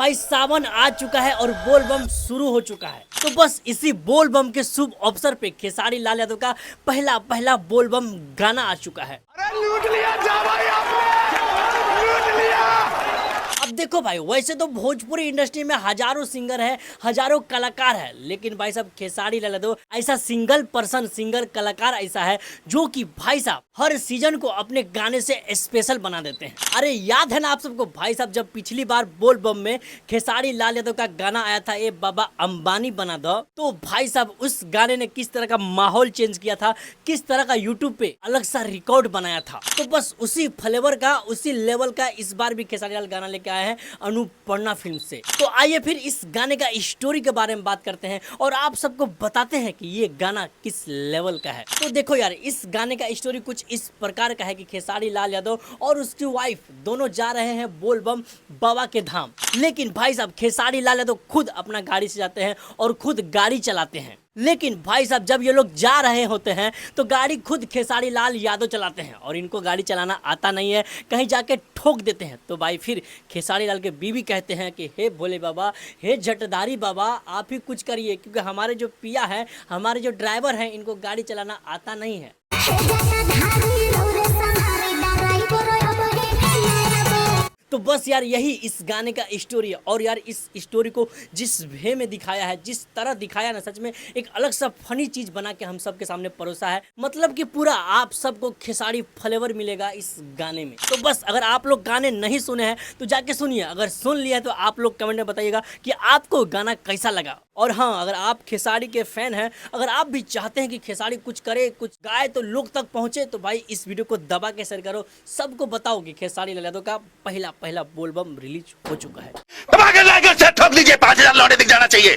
भाई सावन आ चुका है और बोल बम शुरू हो चुका है। तो बस इसी बोल बम के शुभ अवसर पे खेसारी लाल यादव का पहला बोल बम गाना आ चुका है। अरे लूट लिया जा भाई आपने, लूट लिया। अब देखो भाई, वैसे तो भोजपुरी इंडस्ट्री में हजारों सिंगर है, हजारों कलाकार है, लेकिन भाई साहब खेसारी लाल यादव ऐसा सिंगल कलाकार ऐसा है जो कि भाई साहब हर सीजन को अपने गाने से स्पेशल बना देते हैं। अरे याद है ना आप सबको भाई साहब, जब पिछली बार बोल बम में खेसारी लाल यादव का गाना आया था ए बाबा अंबानी बना दो, तो भाई साहब उस गाने ने किस तरह का माहौल चेंज किया था, किस तरह का यूट्यूब पे अलग सा रिकॉर्ड बनाया था। तो बस उसी फ्लेवर का, उसी लेवल का इस बार भी खेसारी लाल गाना लेके आया है अनुपन्ना फिल्म से। तो आइए फिर इस गाने का स्टोरी के बारे में बात करते हैं और आप सबको बताते हैं कि ये गाना किस लेवल का है। तो देखो यार, इस गाने का स्टोरी कुछ इस प्रकार का है कि खेसारी लाल यादव और उसकी वाइफ दोनों जा रहे हैं बोल बम बाबा के धाम, लेकिन भाई साहब खेसारी लाल यादव खुद अपना गाड़ी से जाते हैं और खुद गाड़ी चलाते हैं। लेकिन भाई साहब जब ये लोग जा रहे होते हैं तो गाड़ी खुद खेसारी लाल यादव चलाते हैं और इनको गाड़ी चलाना आता नहीं है, कहीं जाके ठोक देते हैं। तो भाई फिर खेसारी लाल के बीवी कहते हैं कि हे भोले बाबा, हे जटदारी बाबा, आप ही कुछ करिए, क्योंकि हमारे जो पिया है, हमारे जो ड्राइवर हैं, इनको गाड़ी चलाना आता नहीं है। तो बस यार यही इस गाने का स्टोरी है। और यार इस स्टोरी को जिस वे में दिखाया है, जिस तरह दिखाया ना, सच में एक अलग सा फनी चीज बना के हम सबके सामने परोसा है। मतलब कि पूरा आप सबको खेसारी फ्लेवर मिलेगा इस गाने में। तो बस अगर आप लोग गाने नहीं सुने हैं तो जाके सुनिए, अगर सुन लिया है तो आप लोग कमेंट में बताइएगा कि आपको गाना कैसा लगा। और हाँ, अगर आप खेसारी के फैन हैं, अगर आप भी चाहते हैं कि खेसारी कुछ करे, कुछ गाए तो लोग तक पहुंचे, तो भाई इस वीडियो को दबा के शेयर करो, सबको बताओ कि खेसारी लाल यादव का पहला बोल बम रिलीज हो चुका है। ठोक दीजिए, 5000 लौटे दिख जाना चाहिए।